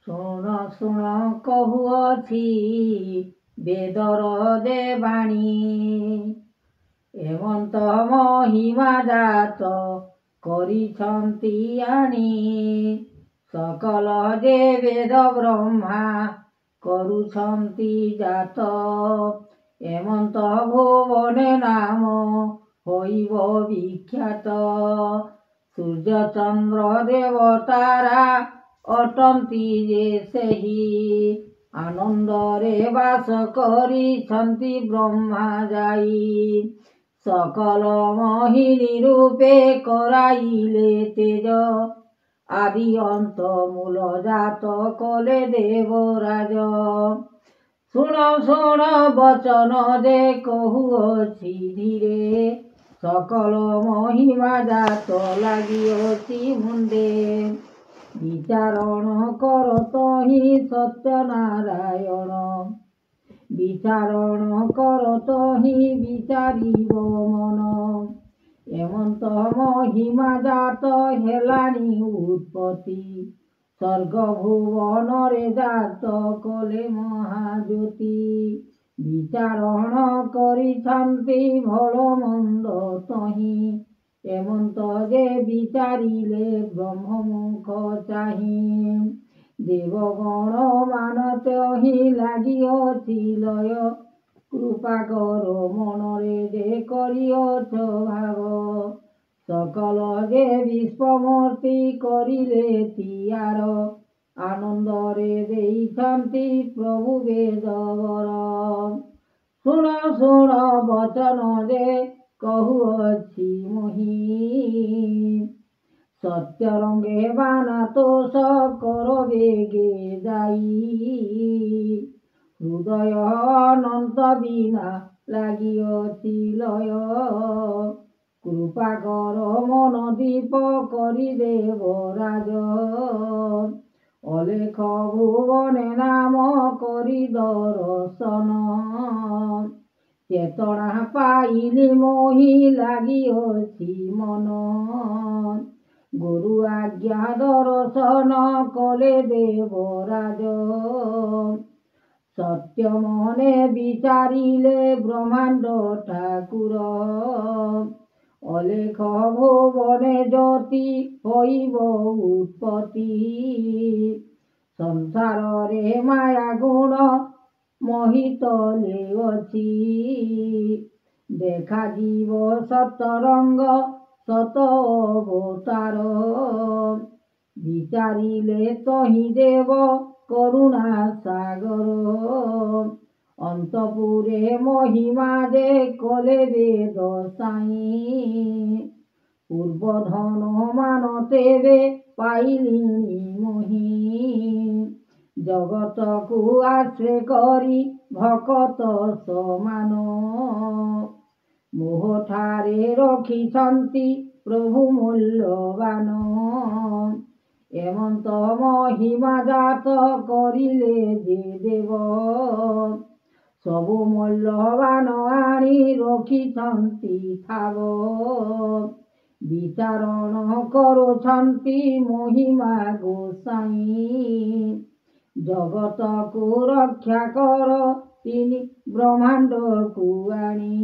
ଶୁଣ ଶୁଣ କହୁଅଛି ବେଦର ଦେବାଣୀ, ଏମନ୍ତ ମହିମା ଜାତ କରିଛନ୍ତି ଆଣି। ସକଲ ଯେ ବେଦ ବ୍ରହ୍ମା କରୁଛନ୍ତି ଜାତ, ଏମନ୍ତ ଭୁବନେ ନାମ ହୋଇବ ବିଖ୍ୟାତ। ସୂର୍ଯ୍ୟ ଚନ୍ଦ୍ର ଦେବତାରା ଅଟନ୍ତି ଯେ ସେହି, ଆନନ୍ଦରେ ବାସ କରିଛନ୍ତି ବ୍ରହ୍ମା ଯାଇ। ସକଲ ମୋହିନୀ ରୂପେ କରାଇଲେ ତେଜ, ଆଦି ଅନ୍ତ ମୂଳ ଜାତ କଲେ ଦେବରାଜ। ଶୁଣ ଶୁଣ ବଚନ ଯେ କହୁଅଛି ଧୀରେ, ସକଳ ମହିମା ଜାତ ଲାଗିଅଛି ମୁଣ୍ଡେ। ବିଚାରଣ କର ତହିଁ ସତ୍ୟନାରାୟଣ, ବିଚାରଣ କର ତହିଁ ବିଚାରିବ ମନ। ଏମନ୍ତ ମହିମା ଜାତ ହେଲାଣି ଉତ୍ପତ୍ତି, ସ୍ୱର୍ଗ ଭୁବନରେ ଜାତ କଲେ ମହାଜ୍ୟୋତି। ବିଚାରଣ କରିଛନ୍ତି ଭଲ ମନ୍ଦ ତହିଁ, ଏମନ୍ତ ଯେ ବିଚାରିଲେ ବ୍ରହ୍ମମୁଖ ଚାହିଁ। ଦେବଗଣ ମାନ ତହିଁ ଲାଗିଅଛି ଲୟ, କୃପା କର ମନରେ ଯେ କରିଅଛ ଭାବ। ସକଳ ଯେ ବିଶ୍ୱମୂର୍ତ୍ତି କରିଲେ ତିଆର, ଆନନ୍ଦରେ ଦେଇଛନ୍ତି ପ୍ରଭୁ ବେଦବର। ଶୁଣ ଶୁଣ ବଚନ ଯେ କହୁଅଛି ମୋହି, ସତ୍ୟରଙ୍ଗେ ବାନା ତୋଷ କର ବେଗେ ଯାଇ। ହୃଦୟ ଅନନ୍ତ ବିନା ଲାଗିଅଛି ଲୟ, କୃପା କର ମନ ଦୀପ କରିଦେବ ରାଜ। ଅଲେଖ ଭୁବନେ ନାମ କରି ଦର୍ଶନ, ଚେତନା ପାଇଲି ମୋହି ଲାଗିଅଛି ମନ। ଗୁରୁ ଆଜ୍ଞା ଦର୍ଶନ କଲେ ଦେବରାଜ, ସତ୍ୟ ମନେ ବିଚାରିଲେ ବ୍ରହ୍ମାଣ୍ଡ ଠାକୁର। ଅଲେଖ ଭୁବନେ ଜ୍ୟୋତି ହୋଇବ ଉତ୍ପତ୍ତି, ସଂସାରରେ ମାୟା ଗୁଣ ମୋହିତଲେ ଅଛି। ଦେଖାଯିବ ସତରଙ୍ଗ ସତ ଅବତାର, ବିଚାରିଲେ ତହିଁ ଦେବ କରୁଣା ସାଗର। ଅନ୍ତପୁରେ ମହିମା ଯେ କଲେ ବେଦ ସାଇ, ପୂର୍ବ ଧନ ମାନ ତେବେ ପାଇଲିଣି ମୋହି। ଜଗତକୁ ଆଶ୍ରୟ କରି ଭକତ ସମାନ, ମୋହଠାରେ ରଖିଛନ୍ତି ପ୍ରଭୁ ମୂଲ୍ୟବାନ। ଏମନ୍ତ ମହିମା ଜାତ କରିଲେ ଯେ ଦେବ, ସବୁ ମୂଲ୍ୟବାନ ଆଣି ରଖିଛନ୍ତି ଠାବ। ବିଚାରଣ କରୁଛନ୍ତି ମହିମା ଗୋସାଇଁ, ଜଗତକୁ ରକ୍ଷା କର ତିନି ବ୍ରହ୍ମାଣ୍ଡକୁ ଆଣି।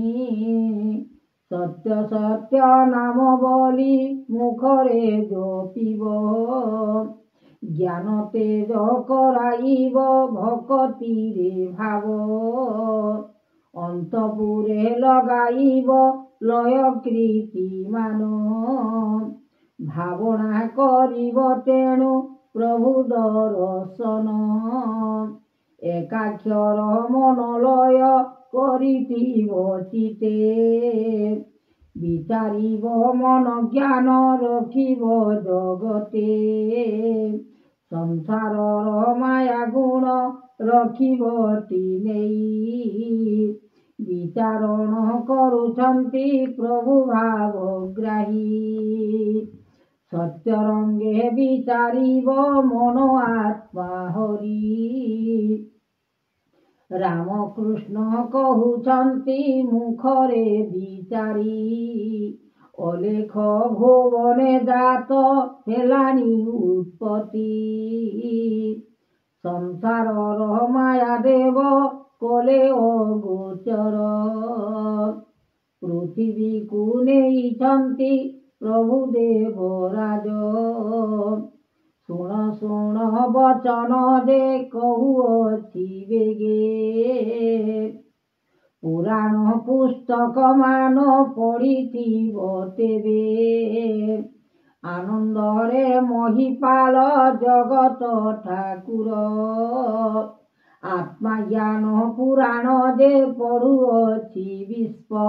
ସତ୍ୟ ସତ୍ୟ ନାମ ବୋଲି ମୁଖରେ ଜପିବ, ଜ୍ଞାନ ତେଜ କରାଇବ ଭକତିରେ ଭାବ। ଅନ୍ତପୁରେ ଲଗାଇବ ଲୟ କୀର୍ତ୍ତିମାନ, ଭାବନା କରିବ ତେଣୁ ପ୍ରଭୁ ଦର୍ଶନ। ଏକାକ୍ଷର ମନ ଲୟ କରିଥିବ ଚିତେ, ବିଚାରିବ ମନ ଜ୍ଞାନ ରଖିବ ଜଗତେ। ସଂସାରର ମାୟା ଗୁଣ ରଖିବଟି ନେଇ, ବିଚାରଣ କରୁଛନ୍ତି ପ୍ରଭୁ ଭାବଗ୍ରାହୀ। ସତ୍ୟରଙ୍ଗେ ବିଚାରିବ ମନ ଆତ୍ମା ହରି, ରାମକୃଷ୍ଣ କହୁଛନ୍ତି ମୁଖରେ ବିଚାରି। ଅଲେଖ ଭୁବନେ ଜାତ ହେଲାଣି ଉତ୍ପତ୍ତି, ସଂସାରର ମାୟା ଦେବ କଲେ ଅଗୋଚର। ପୃଥିବୀକୁ ନେଇଛନ୍ତି ପ୍ରଭୁ ଦେବରାଜ। ଶୁଣ ଶୁଣ ବଚନ ଯେ କହୁଅଛି ବେଗେ। ପୁରାଣ ପୁସ୍ତକ ମାନ ପଢ଼ିଥିବ ତେବେ। ଆନନ୍ଦରେ ମହିପାଳ ଜଗତ ଠାକୁର। ଆତ୍ମାଜ୍ଞାନ ପୁରାଣ ଯେ ପଢ଼ୁଅଛି ବିଶ୍ବ।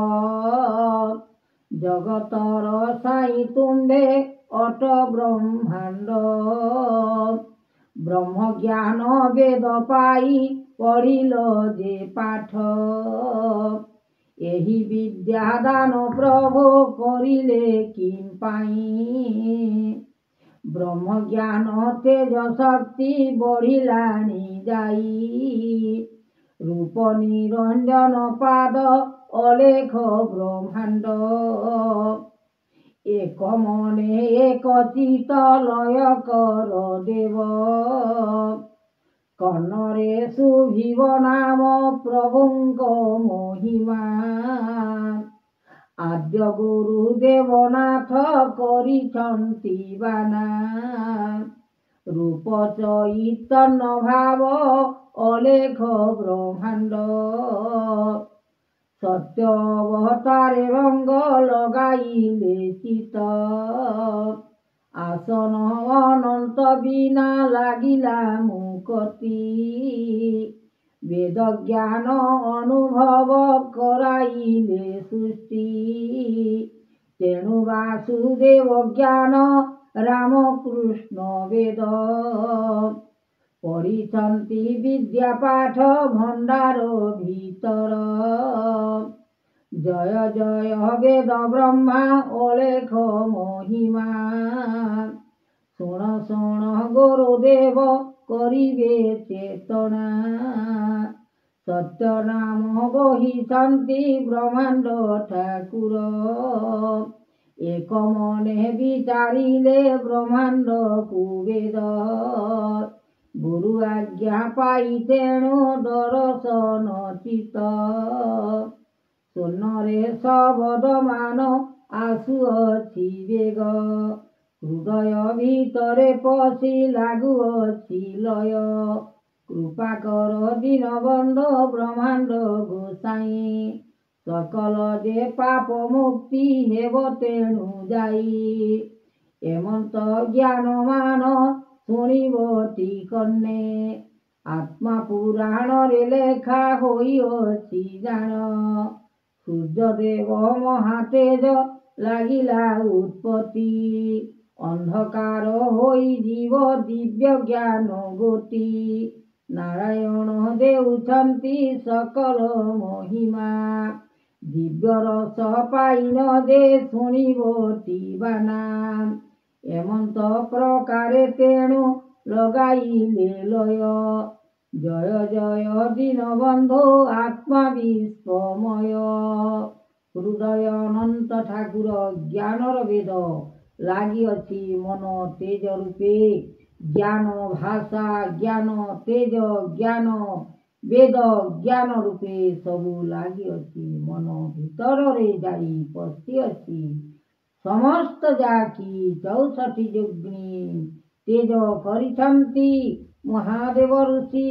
ଜଗତର ସାଇ ତୁମ୍ଭେ ଅଟ ବ୍ରହ୍ମାଣ୍ଡ। ବ୍ରହ୍ମଜ୍ଞାନ ବେଦ ପାଇ ପଢ଼ିଲ ଯେ ପାଠ। ଏହି ବିଦ୍ୟା ଦାନ ପ୍ରଭୁ କରିଲେ କିମ୍ ପାଇଁ। ବ୍ରହ୍ମଜ୍ଞାନ ତେଜ ଶକ୍ତି ବଢ଼ିଲାଣି ଯାଇ। ରୂପ ନିରଞ୍ଜନ ପାଦ ଅଲେଖ ବ୍ରହ୍ମାଣ୍ଡ। ଏକ ମନେ ଏକ ଚିତ ଲୟ କର ଦେବ। କର୍ଣ୍ଣରେ ଶୁଭିବ ନାମ ପ୍ରଭୁଙ୍କ ମହିମା। ଆଦ୍ୟ ଗୁରୁ ଦେବନାଥ କରିଛନ୍ତି ବାନା। ରୂପ ଚୈତନ୍ୟ ଭାବ ଅଲେଖ ବ୍ରହ୍ମାଣ୍ଡ। ସତ୍ୟ ଅବତାରେ ରଙ୍ଗ ଲଗାଇଲେ ଚିତ। ଆସନ ଅନନ୍ତ ବିନା ଲାଗିଲା ମୁକତି। ବେଦ ଜ୍ଞାନ ଅନୁଭବ କରାଇଲେ ସୃଷ୍ଟି। ତେଣୁ ବାସୁଦେବ ଜ୍ଞାନ ରାମକୃଷ୍ଣ ବେଦ। ପଢ଼ିଛନ୍ତି ବିଦ୍ୟା ପାଠ ଭଣ୍ଡାର ଭିତର। ଜୟ ଜୟ ବେଦ ବ୍ରହ୍ମା ଅଲେଖ ମହିମା। ଶୁଣ ଶୁଣ ଗୁରୁଦେବ କରିବେ ଚେତନା। ସତ୍ୟ ନାମ ବହିଛନ୍ତି ବ୍ରହ୍ମାଣ୍ଡ ଠାକୁର। ଏକ ମନେ ବିଚାରିଲେ ବ୍ରହ୍ମାଣ୍ଡକୁ ବେଦ। ଗୁରୁ ଆଜ୍ଞା ପାଇ ତେଣୁ ଦର୍ଶନ ଚିତ। ସ୍ୱର୍ଣ୍ଣରେ ଶବଦ ମାନ ଆସୁଅଛି ବେଗ। ହୃଦୟ ଭିତରେ ପଶି ଲାଗୁଅଛି ଲୟ। କୃପା କର ଦୀନବନ୍ଧୁ ବ୍ରହ୍ମାଣ୍ଡ ଗୋସାଇଁ। ସକଲ ଯେ ପାପ ମୁକ୍ତି ହେବ ତେଣୁ ଯାଇ। ଏମନ୍ତ ଜ୍ଞାନ ମାନ ଶୁଣିବଟି କର୍ଣ୍ଣେ। ଆତ୍ମା ପୁରାଣରେ ଲେଖା ହୋଇଅଛି ଜାଣ। ସୂର୍ଯ୍ୟଦେବ ମହାତେଜ ଲାଗିଲା ଉତ୍ପତ୍ତି। ଅନ୍ଧକାର ହୋଇଯିବ ଦିବ୍ୟ ଜ୍ଞାନ ଗୋଟି। ନାରାୟଣ ଦେଉଛନ୍ତି ସକଳ ମହିମା। ଦିବ୍ୟ ରସ ପାଇନ ଯେ ଶୁଣିବଟି ବାନା। ଏମନ୍ତ ପ୍ରକାରେ ତେଣୁ ଲଗାଇଲେ ଲୟ। ଜୟ ଜୟ ଦୀନବନ୍ଧୁ ଆତ୍ମା ବିଶ୍ୱମୟ। ହୃଦୟ ଅନନ୍ତ ଠାକୁର ଜ୍ଞାନର ବେଦ। ଲାଗିଅଛି ମନ ତେଜ ରୂପେ। ଜ୍ଞାନ ଭାଷା ଜ୍ଞାନ ତେଜ ଜ୍ଞାନ ବେଦ ଜ୍ଞାନ ରୂପେ ସବୁ ଲାଗିଅଛି ମନ ଭିତରରେ ଯାଇ ପଶିଅଛି। ସମସ୍ତ ଯାକି 64 ଯୋଗିନୀ ତେଜ କରିଛନ୍ତି ମହାଦେବ ଋଷି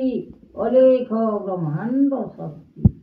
ଅଲେଖ ବ୍ରହ୍ମାଣ୍ଡ ଶକ୍ତି।